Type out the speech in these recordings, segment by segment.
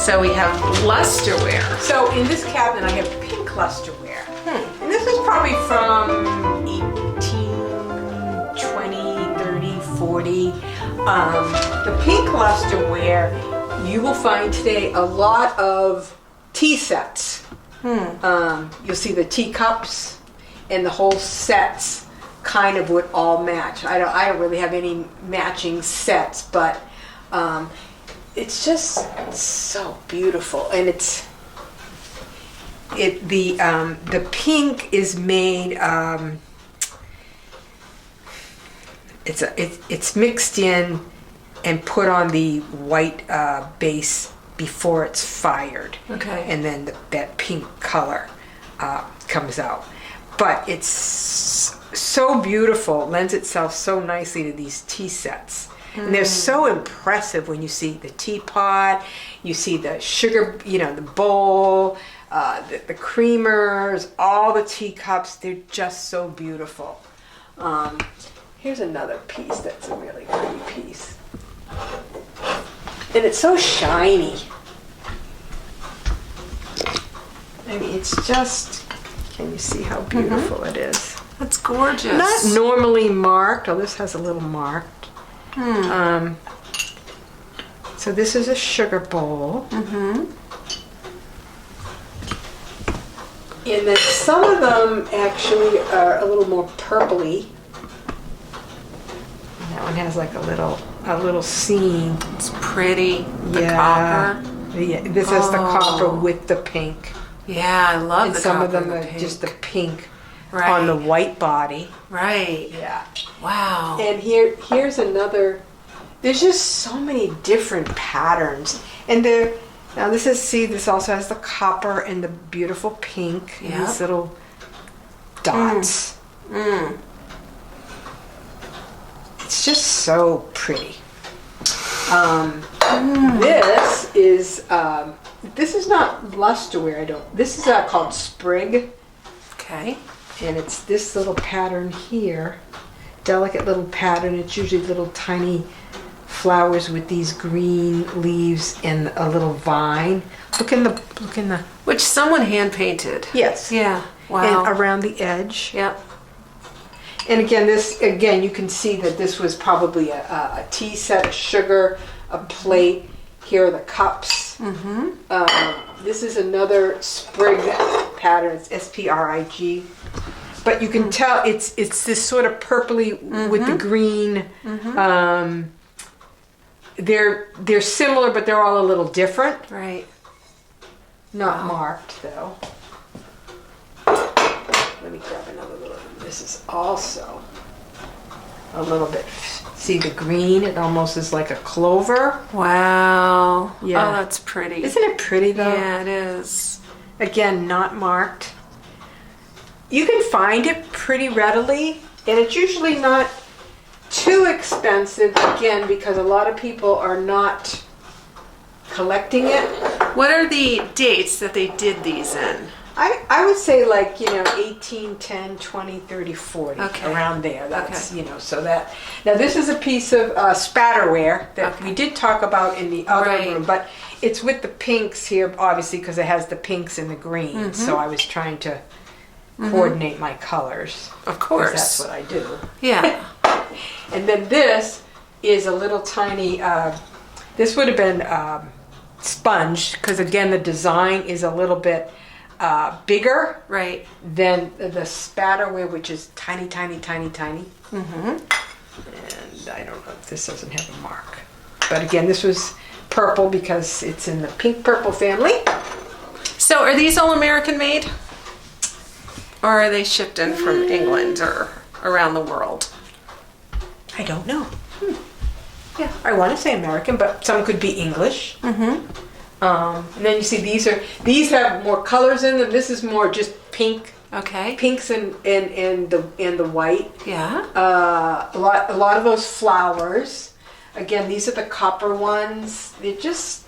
So we have Lustrewear. So in this cabinet, I have pink Lustrewear. And this is probably from 18, 20, 30, 40. The pink Lustrewear, you will find today a lot of tea sets. You'll see the teacups and the whole sets kind of would all match. I don't really have any matching sets, but it's just so beautiful. And the pink is made it's mixed in and put on the white base before it's fired. Okay. And then that pink color comes out. But it's so beautiful, lends itself so nicely to these tea sets. And they're so impressive when you see the teapot, you see the sugar, the bowl, the creamers, all the teacups. They're just so beautiful. Here's another piece that's a really pretty piece. And it's so shiny. I mean, it's just, can you see how beautiful it is? That's gorgeous. Not normally marked. Oh, this has a little marked. So this is a sugar bowl. And then some of them actually are a little more purpley. And that one has like a little seam. It's pretty. The copper. Yeah, this is the copper with the pink. Yeah, I love And the some copper of them and the are pink. just the pink Right. on the white body. Right. Yeah. Wow. And here's another. There's just so many different patterns. And now this also has the copper and the beautiful pink. And Yep. these little dots. It's just so pretty. This is not Lustrewear. This is called Sprig. Okay. And it's this little pattern here, delicate little pattern. It's usually little tiny flowers with these green leaves and a little vine. Look in the. Which someone hand painted. Yes. Yeah. Wow. And around the edge. Yep. And again, you can see that this was probably a tea set, sugar, a plate. Here are the cups. This is another Sprig pattern. It's Sprig. But you can tell it's this sort of purpley with the green. They're similar, but they're all a little different. Right. Not marked though. Let me grab another little one. This is also a little bit. See the green? It almost is like a clover. Wow. Yeah. Oh, that's pretty. Isn't it pretty though? Yeah, it is. Again, not marked. You can find it pretty readily, and it's usually not too expensive, again, because a lot of people are not collecting it. What are the dates that they did these in? I would say 18, 10, 20, 30, 40, Okay. around there. That's, Okay. so that. Now this is a piece of spatterware that we did talk about in the other Right. room, but it's with the pinks here, obviously, because it has the pinks and the greens. So I was trying to coordinate my colors. Of course. 'Cause that's what I do. Yeah. And then this is a little tiny, this would have been sponged, because again, the design is a little bit bigger Right. than the spatterware, which is tiny, tiny, tiny, tiny. And I don't know if this doesn't have a mark. But again, this was purple because it's in the pink purple family. So are these all American made? Or are they shipped in from England or around the world? I don't know. Yeah, I want to say American, but some could be English. And then you see these have more colors in them. This is more just pink, Okay. pinks and the white. Yeah. A lot of those flowers. Again, these are the copper ones. They're just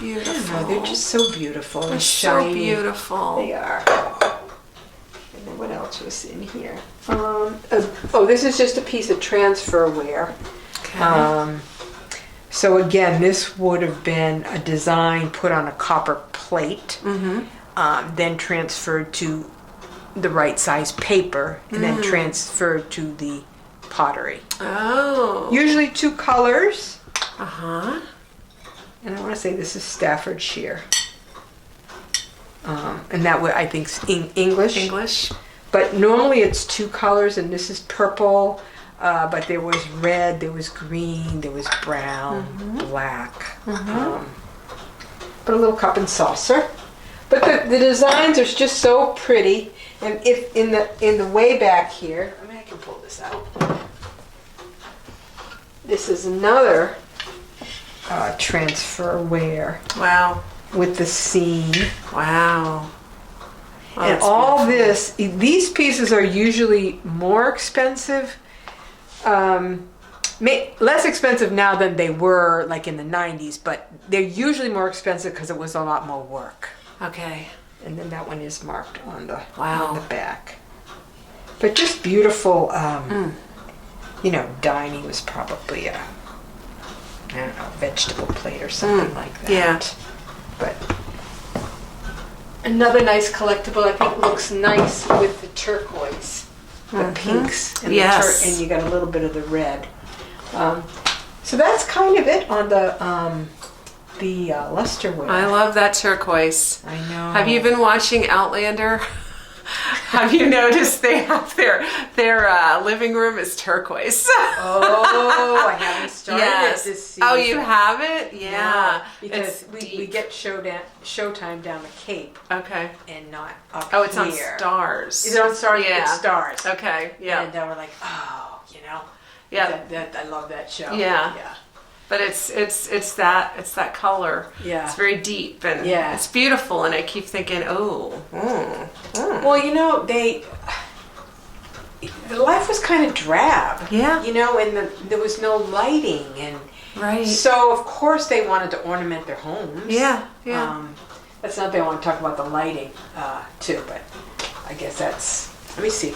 Beautiful. they're just so beautiful and They're shiny. so beautiful. They are. And then what else was in here? This is just a piece of transfer wear. Okay. So again, this would have been a design put on a copper plate, then transferred to the right size paper, and then transferred to the pottery. Oh. Usually 2 colors. Uh-huh. And I want to say this is Staffordshire. And that would, I think, English. English. But normally it's 2 colors, and this is purple. But there was red, there was green, there was brown, black. But a little cup and saucer. But the designs are just so pretty. And if in the way back here, I mean, I can pull this out. This is another transferware Wow. with the seam. Wow. Oh, And that's all beautiful. these pieces are usually more expensive. Less expensive now than they were like in the 90s, but they're usually more expensive because it was a lot more work. Okay. And then that one is marked on the Wow. on the back. But just beautiful. You know, dining was probably a, I don't know, vegetable plate or something like that. Yeah. But another nice collectible, I think, looks nice with the turquoise, the pinks, and Yes. and you got a little bit of the red. So that's kind of it on the Lustrewear. I love that turquoise. I know. Have you been watching Outlander? Have you noticed they have their living room is turquoise? Oh, I haven't started Yes. it this season. Oh, you haven't? No, Yeah. because It's we deep. get Showtime down the Cape Okay. and not up Oh, it's on here. Stars. Is it on Stars? Yeah. It's Stars. Okay. Yeah. And we're like, oh, you know. Yeah. That I love that show. Yeah. Yeah. But it's that color. Yeah. It's very deep and Yeah. it's beautiful, and I keep thinking, Well, you know, the life was kind of drab. Yeah. You know, and there was no lighting, and right. so of course they wanted to ornament their homes. Yeah. Yeah. That's not that I want to talk about the lighting too, but I guess that's. Let me see.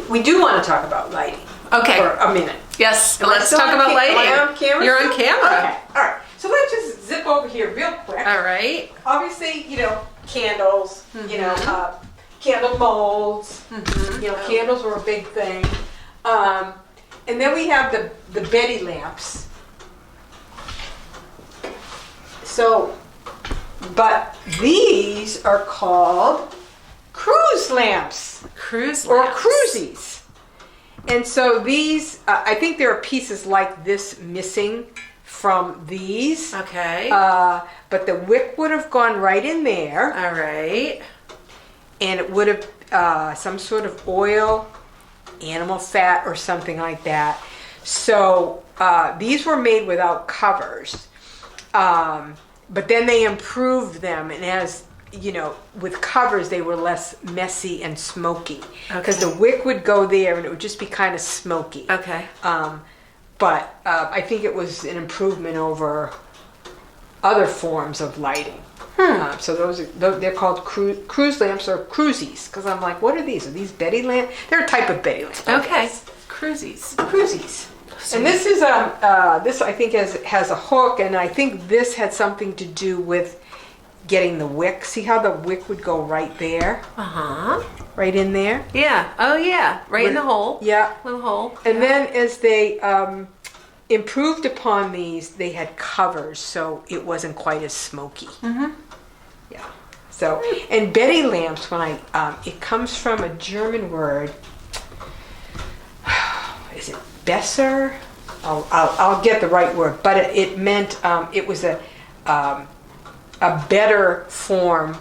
We do want to talk about lighting Okay. for a minute. Yes. Am I Let's still talk on about lighting. Am I on camera? You're on camera. Okay. All right. So let's just zip over here real quick. All right. Obviously, you know, candles. You know, candle molds. You know, candles were a big thing. And then we have the Betty lamps. So, but these are called cruise lamps Cruise or lamps. cruisies. And so these, I think there are pieces like this missing from these. Okay. But the wick would have gone right in there, All right. and it would have some sort of oil, animal fat, or something like that. So these were made without covers. But then they improved them, and as you know, with covers they were less messy and smoky because the wick would go there and it would just be kind of smoky. Okay. But I think it was an improvement over other forms of lighting. So they're called cruise lamps or cruisies, because I'm like, what are these? Are these Betty lamps? They're a type of Betty lamp. Okay. Cruisies. Cruisies. And this is this I think has a hook, and I think this had something to do with getting the wick. See how the wick would go right there, right in there. Yeah. Oh yeah. Right in the hole. Yeah. Little hole. And then as they improved upon these, they had covers, so it wasn't quite as smoky. Yeah. So, and Betty lamps, when it comes from a German word. Is it Besser? I'll get the right word, but it meant it was a better form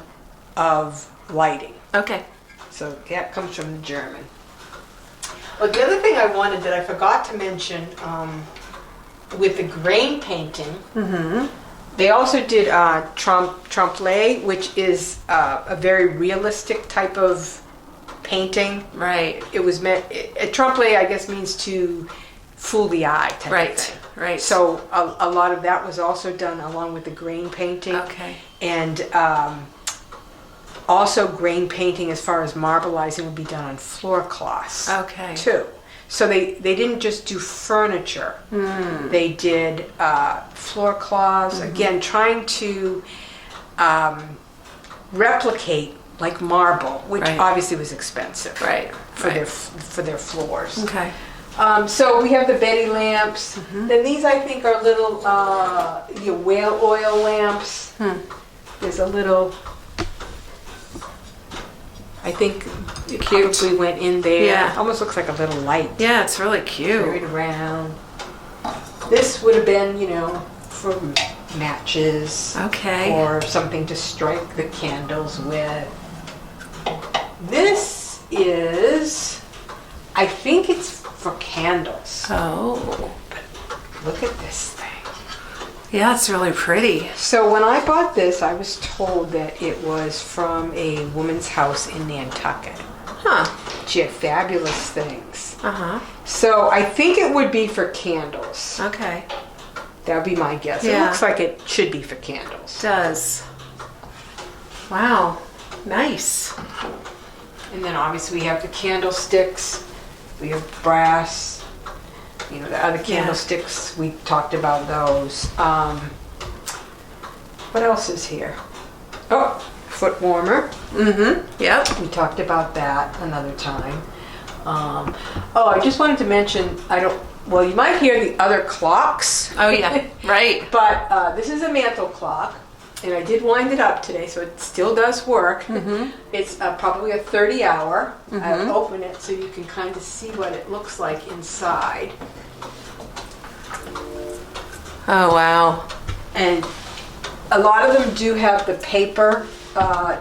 of lighting. Okay. So that comes from the German. Well, the other thing I wanted that I forgot to mention with the grain painting, they also did trompe-l'oeil, which is a very realistic type of painting. Right. It was meant, trompe-l'oeil I guess means to fool the eye type of thing. Right. So a lot of that was also done along with the grain painting. Okay. And also grain painting as far as marbleizing would be done on floor cloths. Okay. Too. So they didn't just do furniture. They did floor cloths. Again, trying to replicate like marble, which Right. obviously was expensive. Right. For right. their floors. Okay. So we have the Betty lamps. Then these I think are little whale oil lamps. There's a little. I think it Cute. probably went in there. Yeah. Almost looks like a little light. Yeah, it's really Carried cute. around. This would have been, for matches. Okay. Or something to strike the candles with. This is, I think it's for candles. Oh. Look at this thing. Yeah, it's really pretty. So when I bought this, I was told that it was from a woman's house in Nantucket. Huh. She had fabulous things. Uh-huh. So I think it would be for candles. Okay. That would be my guess. It Yeah. looks like it should be for candles. Does. Wow. Nice. And then obviously we have the candlesticks. We have brass. The other candlesticks, we talked about those. What else is here? Oh, foot warmer. Yep. We talked about that another time. I just wanted to mention, you might hear the other clocks. Oh, yeah. Right. But this is a mantle clock, and I did wind it up today, so it still does work. It's probably a 30-hour. I'll open it so you can kind of see what it looks like inside. Oh, wow. And a lot of them do have the paper,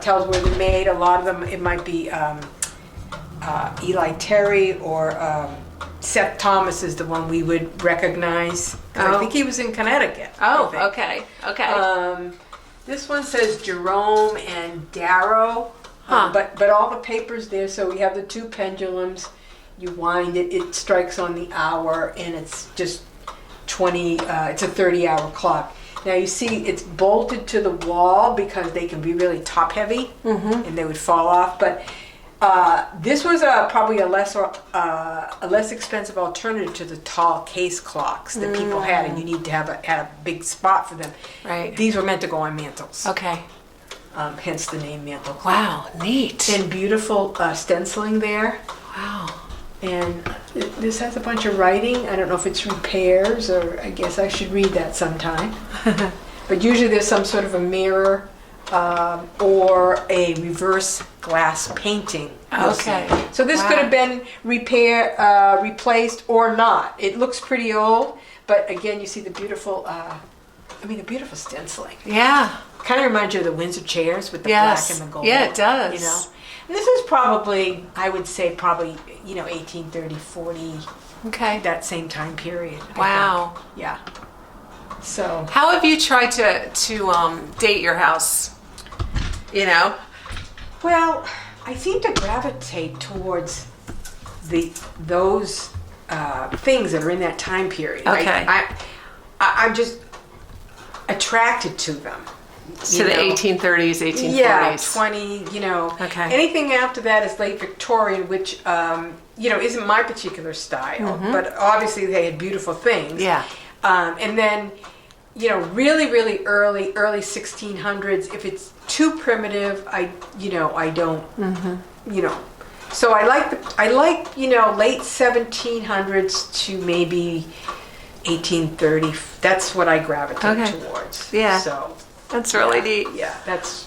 tells where they're made. A lot of them, it might be Eli Terry or Seth Thomas is the one we would recognize. 'Cause I think he was in Connecticut. Oh, I think. okay. Okay. This one says Jerome and Darrow, Huh. but all the paper's there. So we have the two pendulums. You wind it, it strikes on the hour, and it's just 20. It's a 30-hour clock. Now you see it's bolted to the wall because they can be really top heavy, and they would fall off. But this was probably a less expensive alternative to the tall case clocks that people had, and you need to have a big spot for them. Right. These were meant to go on mantles, Okay. hence the name Mantle Clock. Wow. Neat. And beautiful stenciling there. Wow. And this has a bunch of writing. I don't know if it's repairs, or I guess I should read that sometime. But usually there's some sort of a mirror or a reverse glass painting. you'll see. Okay. So this Wow. could have been replaced or not. It looks pretty old, but again, you see the beautiful, the beautiful stenciling. Yeah. Kind of reminds you of the Windsor chairs with the Yes. black and the gold. Yeah, it does. And this is probably, I would say, 1830, 40, Okay. that same time period. I Wow. think. Yeah. So, How have you tried to date your house? well, I seem to gravitate towards those things that are in that time period. Okay. I'm just attracted to them. To the 1830s, 1840s. Yeah, 20, Okay. Anything after that is late Victorian, which, isn't my particular style, but obviously they had beautiful things. Yeah. And then, really, really early 1600s, if it's too primitive, I don't, so I like, late 1700s to maybe 1830. That's what I gravitate Okay. towards. Yeah. So. That's really neat. Yeah, that's.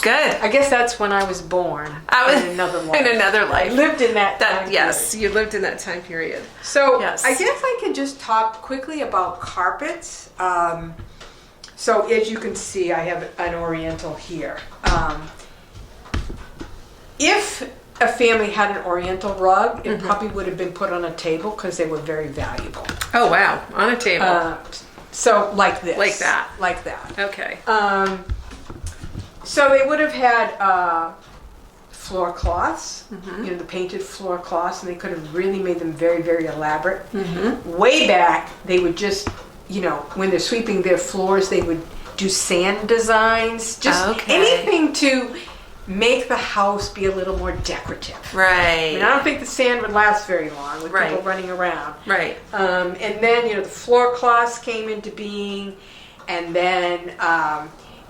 Good. I guess that's when I was born. I was in another life. in another life. I lived in that time Yes, period. you lived in that time period. So Yes. I guess I can just talk quickly about carpets. So as you can see, I have an Oriental here. If a family had an Oriental rug, it probably would have been put on a table because they were very valuable. Oh, wow. On a table. So like this. Like that. Like that. Okay. So they would have had floor cloths, the painted floor cloths, and they could have really made them very, very elaborate. Way back, they would just, when they're sweeping their floors, they would do sand designs, just Okay. anything to make the house be a little more decorative. I Right. mean, I don't think the sand would last very long with Right. people running around. Right. And then, the floor cloths came into being, and then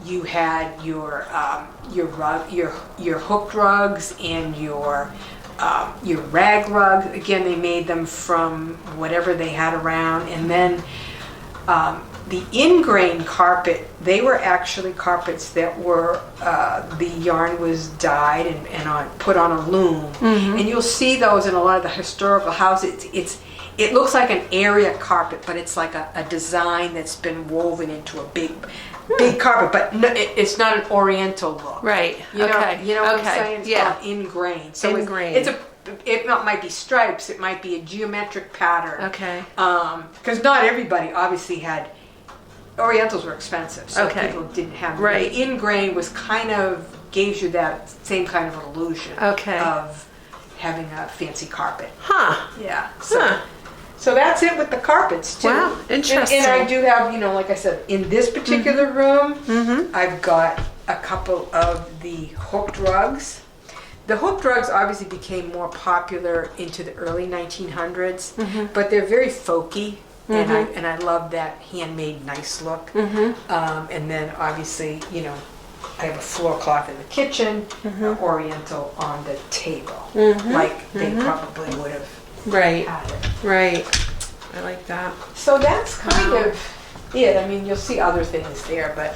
you had your hooked rugs and your rag rugs. Again, they made them from whatever they had around, and then the ingrained carpet. They were actually carpets that were the yarn was dyed and put on a loom, and you'll see those in a lot of the historical houses. It looks like an area carpet, but it's like a design that's been woven into a big carpet, but no, it's not an oriental look. Right. You know, Okay. you know what Okay. I'm saying? It's Yeah. called ingrained. So Ingrained. it might be stripes, it might be a geometric pattern. Okay. Because not everybody obviously had, orientals were expensive, so Okay. people didn't have them. Right. The ingrained was gives you that same kind of illusion Okay. of having a fancy carpet. Huh. Yeah. Huh. So that's it with the carpets too. Wow, interesting. And I do have, like I said, in this particular room, I've got a couple of the hooked rugs. The hooked rugs obviously became more popular into the early 1900s, but they're very folky, and I love that handmade nice look. And then obviously, I have a floor cloth in the kitchen, an oriental on the table, like they probably would have Right. had it. Right. I like that. So that's kind of it. I mean, you'll see other things there, but